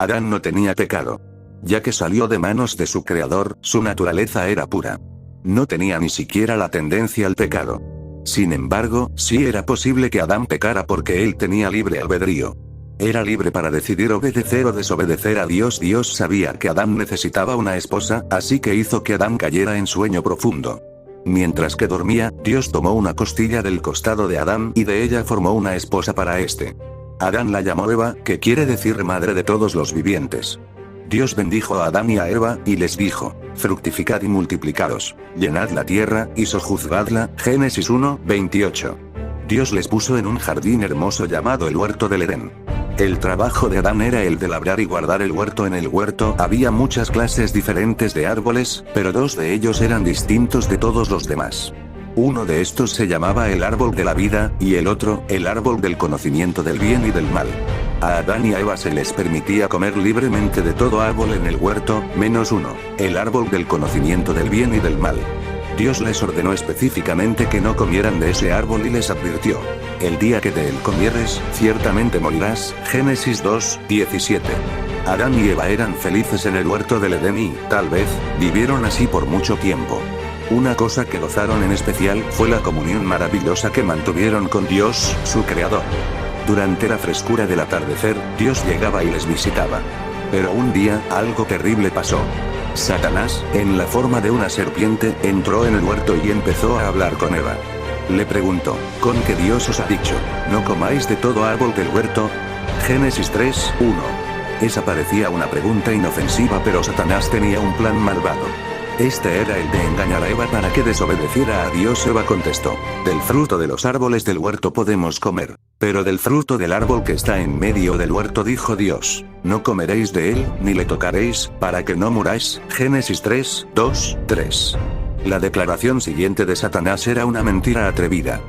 Adán no tenía pecado. Ya que salió de manos de su creador, su naturaleza era pura. No tenía ni siquiera la tendencia al pecado. Sin embargo, sí era posible que Adán pecara porque él tenía libre albedrío. Era libre para decidir obedecer o desobedecer a Dios. Dios sabía que Adán necesitaba una esposa, así que hizo que Adán cayera en sueño profundo. Mientras que dormía, Dios tomó una costilla del costado de Adán y de ella formó una esposa para este. Adán la llamó Eva, que quiere decir madre de todos los vivientes. Dios bendijo a Adán y a Eva, y les dijo: fructificad y multiplicaos, llenad la tierra, y sojuzgadla. Génesis 1:28. Dios les puso en un jardín hermoso llamado el huerto del Edén. El trabajo de Adán era el de labrar y guardar el huerto. En el huerto había muchas clases diferentes de árboles, pero dos de ellos eran distintos de todos los demás. Uno de estos se llamaba el árbol de la vida, y el otro, el árbol del conocimiento del bien y del mal. A Adán y a Eva se les permitía comer libremente de todo árbol en el huerto, menos uno, el árbol del conocimiento del bien y del mal. Dios les ordenó específicamente que no comieran de ese árbol y les advirtió: el día que de él comieres, ciertamente morirás. Génesis 2:17. Adán y Eva eran felices en el huerto del Edén y, tal vez, vivieron así por mucho tiempo. Una cosa que gozaron en especial fue la comunión maravillosa que mantuvieron con Dios, su creador. Durante la frescura del atardecer, Dios llegaba y les visitaba. Pero un día, algo terrible pasó. Satanás, en la forma de una serpiente, entró en el huerto y empezó a hablar con Eva. Le preguntó: ¿con qué Dios os ha dicho, no comáis de todo árbol del huerto? Génesis 3:1. Esa parecía una pregunta inofensiva, pero Satanás tenía un plan malvado. Este era el de engañar a Eva para que desobedeciera a Dios. Eva contestó: del fruto de los árboles del huerto podemos comer, pero del fruto del árbol que está en medio del huerto, dijo Dios, no comeréis de él, ni le tocaréis, para que no muráis. Génesis 3:2-3. La declaración siguiente de Satanás era una mentira atrevida.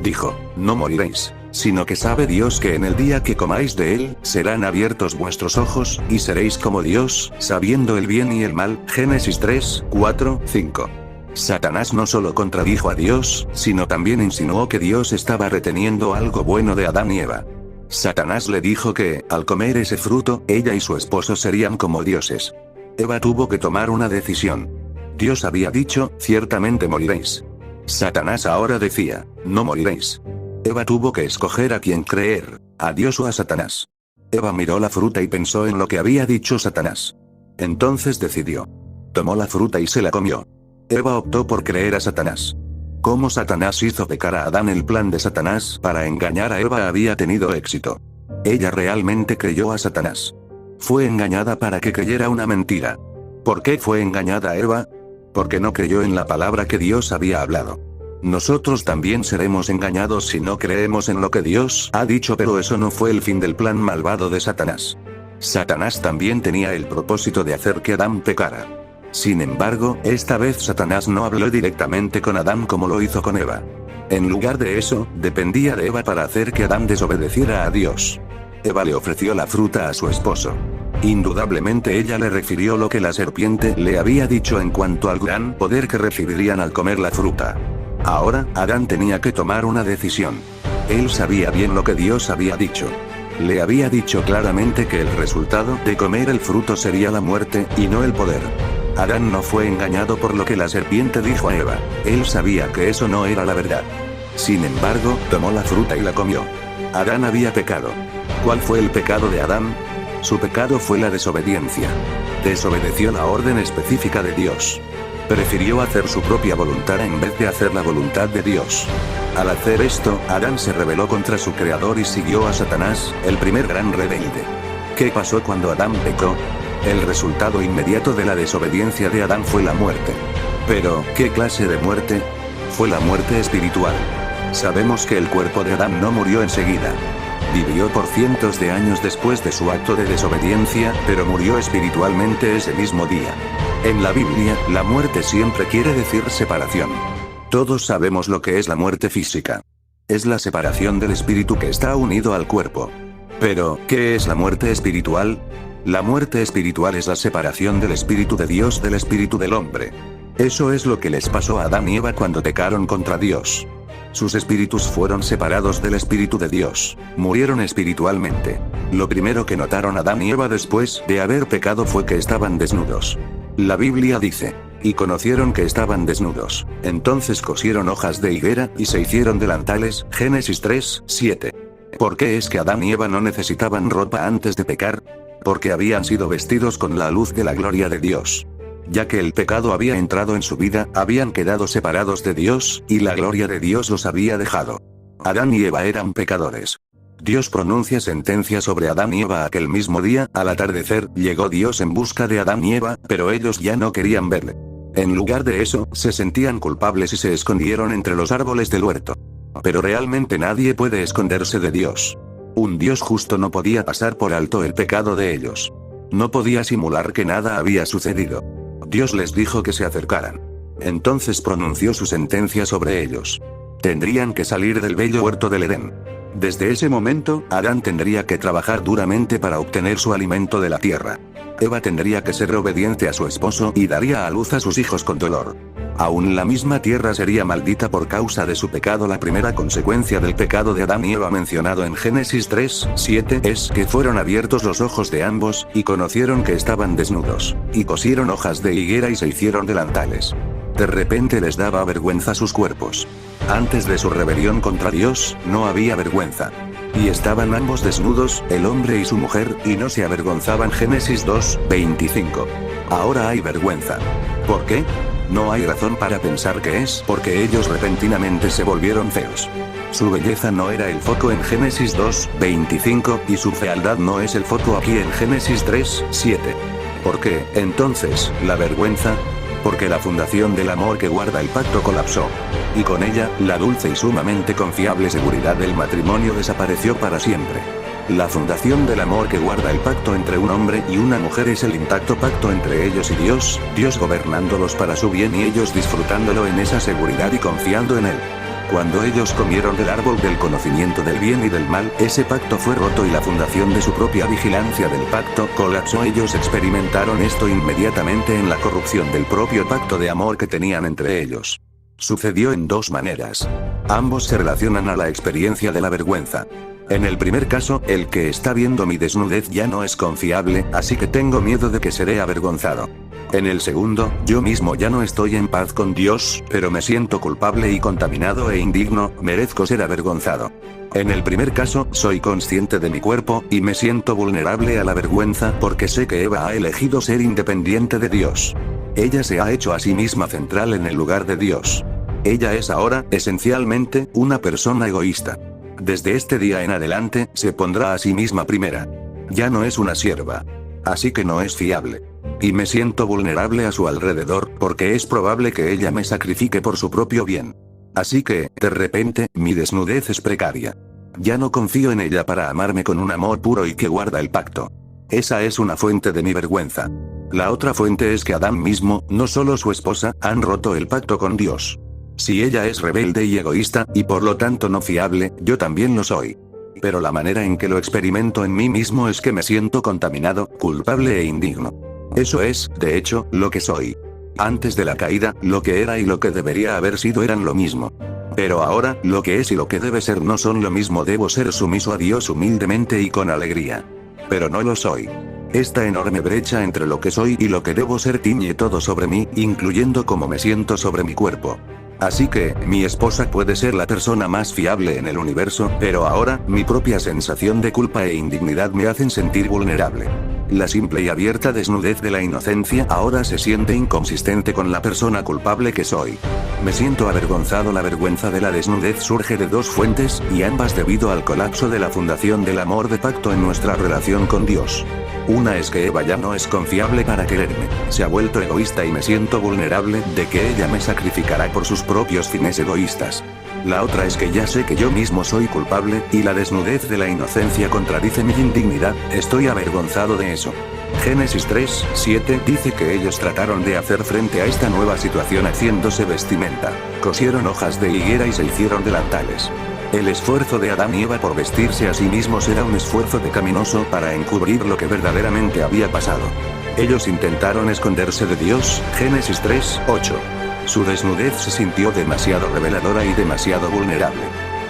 Dijo: no moriréis, sino que sabe Dios que en el día que comáis de él, serán abiertos vuestros ojos, y seréis como Dios, sabiendo el bien y el mal. Génesis 3:4-5. Satanás no solo contradijo a Dios, sino también insinuó que Dios estaba reteniendo algo bueno de Adán y Eva. Satanás le dijo que, al comer ese fruto, ella y su esposo serían como dioses. Eva tuvo que tomar una decisión. Dios había dicho: ciertamente moriréis. Satanás ahora decía: no moriréis. Eva tuvo que escoger a quién creer, a Dios o a Satanás. Eva miró la fruta y pensó en lo que había dicho Satanás. Entonces decidió. Tomó la fruta y se la comió. Eva optó por creer a Satanás. ¿Cómo Satanás hizo pecar a Adán? El plan de Satanás para engañar a Eva había tenido éxito. Ella realmente creyó a Satanás. Fue engañada para que creyera una mentira. ¿Por qué fue engañada Eva? Porque no creyó en la palabra que Dios había hablado. Nosotros también seremos engañados si no creemos en lo que Dios ha dicho, pero eso no fue el fin del plan malvado de Satanás. Satanás también tenía el propósito de hacer que Adán pecara. Sin embargo, esta vez Satanás no habló directamente con Adán como lo hizo con Eva. En lugar de eso, dependía de Eva para hacer que Adán desobedeciera a Dios. Eva le ofreció la fruta a su esposo. Indudablemente ella le refirió lo que la serpiente le había dicho en cuanto al gran poder que recibirían al comer la fruta. Ahora, Adán tenía que tomar una decisión. Él sabía bien lo que Dios había dicho. Le había dicho claramente que el resultado de comer el fruto sería la muerte, y no el poder. Adán no fue engañado por lo que la serpiente dijo a Eva. Él sabía que eso no era la verdad. Sin embargo, tomó la fruta y la comió. Adán había pecado. ¿Cuál fue el pecado de Adán? Su pecado fue la desobediencia. Desobedeció la orden específica de Dios. Prefirió hacer su propia voluntad en vez de hacer la voluntad de Dios. Al hacer esto, Adán se rebeló contra su creador y siguió a Satanás, el primer gran rebelde. ¿Qué pasó cuando Adán pecó? El resultado inmediato de la desobediencia de Adán fue la muerte. Pero, ¿qué clase de muerte? Fue la muerte espiritual. Sabemos que el cuerpo de Adán no murió enseguida. Vivió por cientos de años después de su acto de desobediencia, pero murió espiritualmente ese mismo día. En la Biblia, la muerte siempre quiere decir separación. Todos sabemos lo que es la muerte física. Es la separación del espíritu que está unido al cuerpo. Pero, ¿qué es la muerte espiritual? La muerte espiritual es la separación del espíritu de Dios del espíritu del hombre. Eso es lo que les pasó a Adán y Eva cuando pecaron contra Dios. Sus espíritus fueron separados del espíritu de Dios. Murieron espiritualmente. Lo primero que notaron Adán y Eva después de haber pecado fue que estaban desnudos. La Biblia dice: y conocieron que estaban desnudos. Entonces cosieron hojas de higuera y se hicieron delantales. Génesis 3:7. ¿Por qué es que Adán y Eva no necesitaban ropa antes de pecar? Porque habían sido vestidos con la luz de la gloria de Dios. Ya que el pecado había entrado en su vida, habían quedado separados de Dios, y la gloria de Dios los había dejado. Adán y Eva eran pecadores. Dios pronuncia sentencia sobre Adán y Eva aquel mismo día. Al atardecer, llegó Dios en busca de Adán y Eva, pero ellos ya no querían verle. En lugar de eso, se sentían culpables y se escondieron entre los árboles del huerto. Pero realmente nadie puede esconderse de Dios. Un Dios justo no podía pasar por alto el pecado de ellos. No podía simular que nada había sucedido. Dios les dijo que se acercaran. Entonces pronunció su sentencia sobre ellos. Tendrían que salir del bello huerto del Edén. Desde ese momento, Adán tendría que trabajar duramente para obtener su alimento de la tierra. Eva tendría que ser obediente a su esposo y daría a luz a sus hijos con dolor. Aún la misma tierra sería maldita por causa de su pecado. La primera consecuencia del pecado de Adán y Eva mencionado en Génesis 3:7 es que fueron abiertos los ojos de ambos, y conocieron que estaban desnudos, y cosieron hojas de higuera y se hicieron delantales. De repente les daba vergüenza sus cuerpos. Antes de su rebelión contra Dios, no había vergüenza. Y estaban ambos desnudos, el hombre y su mujer, y no se avergonzaban. Génesis 2:25. Ahora hay vergüenza. ¿Por qué? No hay razón para pensar que es porque ellos repentinamente se volvieron feos. Su belleza no era el foco en Génesis 2:25, y su fealdad no es el foco aquí en Génesis 3:7. ¿Por qué, entonces, la vergüenza? Porque la fundación del amor que guarda el pacto colapsó. Y con ella, la dulce y sumamente confiable seguridad del matrimonio desapareció para siempre. La fundación del amor que guarda el pacto entre un hombre y una mujer es el intacto pacto entre ellos y Dios, Dios gobernándolos para su bien y ellos disfrutándolo en esa seguridad y confiando en él. Cuando ellos comieron del árbol del conocimiento del bien y del mal, ese pacto fue roto y la fundación de su propia vigilancia del pacto colapsó. Ellos experimentaron esto inmediatamente en la corrupción del propio pacto de amor que tenían entre ellos. Sucedió en dos maneras. Ambos se relacionan a la experiencia de la vergüenza. En el primer caso, el que está viendo mi desnudez ya no es confiable, así que tengo miedo de que seré avergonzado. En el segundo, yo mismo ya no estoy en paz con Dios, pero me siento culpable y contaminado e indigno, merezco ser avergonzado. En el primer caso, soy consciente de mi cuerpo, y me siento vulnerable a la vergüenza porque sé que Eva ha elegido ser independiente de Dios. Ella se ha hecho a sí misma central en el lugar de Dios. Ella es ahora, esencialmente, una persona egoísta. Desde este día en adelante, se pondrá a sí misma primera. Ya no es una sierva. Así que no es fiable. Y me siento vulnerable a su alrededor, porque es probable que ella me sacrifique por su propio bien. Así que, de repente, mi desnudez es precaria. Ya no confío en ella para amarme con un amor puro y que guarda el pacto. Esa es una fuente de mi vergüenza. La otra fuente es que Adán mismo, no solo su esposa, han roto el pacto con Dios. Si ella es rebelde y egoísta, y por lo tanto no fiable, yo también lo soy. Pero la manera en que lo experimento en mí mismo es que me siento contaminado, culpable e indigno. Eso es, de hecho, lo que soy. Antes de la caída, lo que era y lo que debería haber sido eran lo mismo. Pero ahora, lo que es y lo que debe ser no son lo mismo. Debo ser sumiso a Dios humildemente y con alegría. Pero no lo soy. Esta enorme brecha entre lo que soy y lo que debo ser tiñe todo sobre mí, incluyendo cómo me siento sobre mi cuerpo. Así que, mi esposa puede ser la persona más fiable en el universo, pero ahora, mi propia sensación de culpa e indignidad me hacen sentir vulnerable. La simple y abierta desnudez de la inocencia ahora se siente inconsistente con la persona culpable que soy. Me siento avergonzado. La vergüenza de la desnudez surge de dos fuentes, y ambas debido al colapso de la fundación del amor de pacto en nuestra relación con Dios. Una es que Eva ya no es confiable para quererme, se ha vuelto egoísta y me siento vulnerable de que ella me sacrificará por sus propios fines egoístas. La otra es que ya sé que yo mismo soy culpable, y la desnudez de la inocencia contradice mi indignidad, estoy avergonzado de eso. Génesis 3:7 dice que ellos trataron de hacer frente a esta nueva situación haciéndose vestimenta, cosieron hojas de higuera y se hicieron delantales. El esfuerzo de Adán y Eva por vestirse a sí mismos era un esfuerzo pecaminoso para encubrir lo que verdaderamente había pasado. Ellos intentaron esconderse de Dios, Génesis 3:8. Su desnudez se sintió demasiado reveladora y demasiado vulnerable.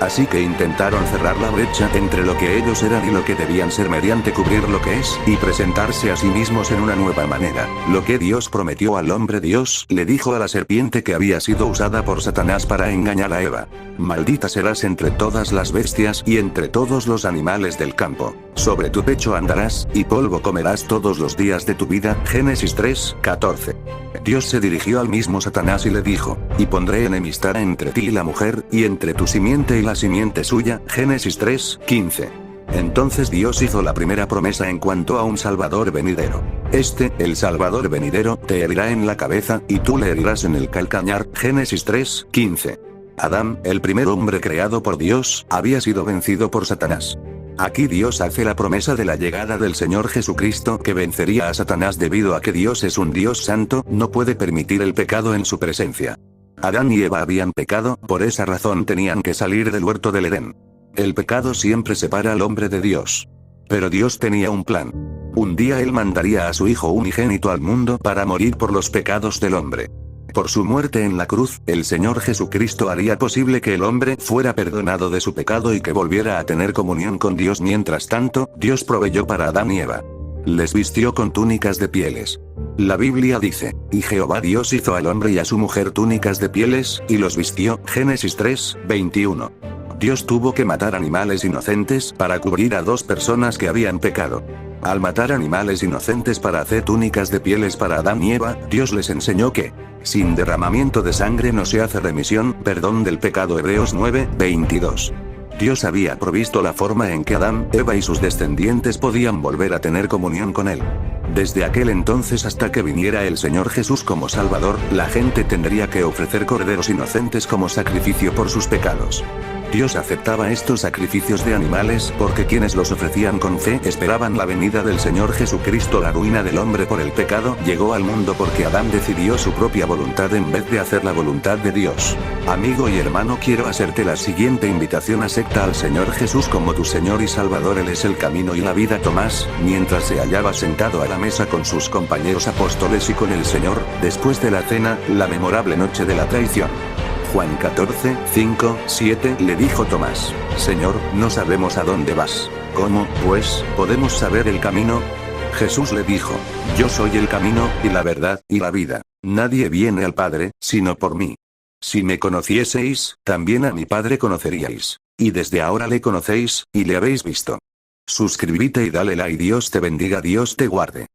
Así que intentaron cerrar la brecha entre lo que ellos eran y lo que debían ser mediante cubrir lo que es, y presentarse a sí mismos en una nueva manera. Lo que Dios prometió al hombre. Dios le dijo a la serpiente que había sido usada por Satanás para engañar a Eva: maldita serás entre todas las bestias y entre todos los animales del campo. Sobre tu pecho andarás, y polvo comerás todos los días de tu vida. Génesis 3:14. Dios se dirigió al mismo Satanás y le dijo: y pondré enemistad entre ti y la mujer, y entre tu simiente y la simiente suya. Génesis 3:15. Entonces Dios hizo la primera promesa en cuanto a un Salvador venidero. El Salvador venidero, te herirá en la cabeza, y tú le herirás en el calcañar. Génesis 3:15. Adán, el primer hombre creado por Dios, había sido vencido por Satanás. Aquí Dios hace la promesa de la llegada del Señor Jesucristo, que vencería a Satanás debido a que Dios es un Dios santo, no puede permitir el pecado en su presencia. Adán y Eva habían pecado, por esa razón tenían que salir del huerto del Edén. El pecado siempre separa al hombre de Dios. Pero Dios tenía un plan. Un día Él mandaría a su Hijo unigénito al mundo para morir por los pecados del hombre. Por su muerte en la cruz, el Señor Jesucristo haría posible que el hombre fuera perdonado de su pecado y que volviera a tener comunión con Dios. Mientras tanto, Dios proveyó para Adán y Eva. Les vistió con túnicas de pieles. La Biblia dice: y Jehová Dios hizo al hombre y a su mujer túnicas de pieles, y los vistió. Génesis 3:21. Dios tuvo que matar animales inocentes para cubrir a dos personas que habían pecado. Al matar animales inocentes para hacer túnicas de pieles para Adán y Eva, Dios les enseñó que sin derramamiento de sangre no se hace perdón del pecado. Hebreos 9:22. Dios había provisto la forma en que Adán, Eva y sus descendientes podían volver a tener comunión con Él. Desde aquel entonces hasta que viniera el Señor Jesús como Salvador, la gente tendría que ofrecer corderos inocentes como sacrificio por sus pecados. Dios aceptaba estos sacrificios de animales porque quienes los ofrecían con fe esperaban la venida del Señor Jesucristo. La ruina del hombre por el pecado llegó al mundo porque Adán decidió su propia voluntad en vez de hacer la voluntad de Dios. Amigo y hermano, quiero hacerte la siguiente invitación: acepta al Señor Jesús como tu Señor y Salvador. Él es el camino y la vida. Tomás, mientras se hallaba sentado a la mesa con sus compañeros apóstoles y con el Señor, después de la cena, la memorable noche de la traición. Juan 14:5-7 le dijo Tomás: Señor, no sabemos a dónde vas. ¿Cómo, pues, podemos saber el camino? Jesús le dijo: Yo soy el camino, y la verdad, y la vida. Nadie viene al Padre, sino por mí. Si me conocieseis, también a mi Padre conoceríais. Y desde ahora le conocéis, y le habéis visto. Suscríbete y dale like. Dios te bendiga, Dios te guarde.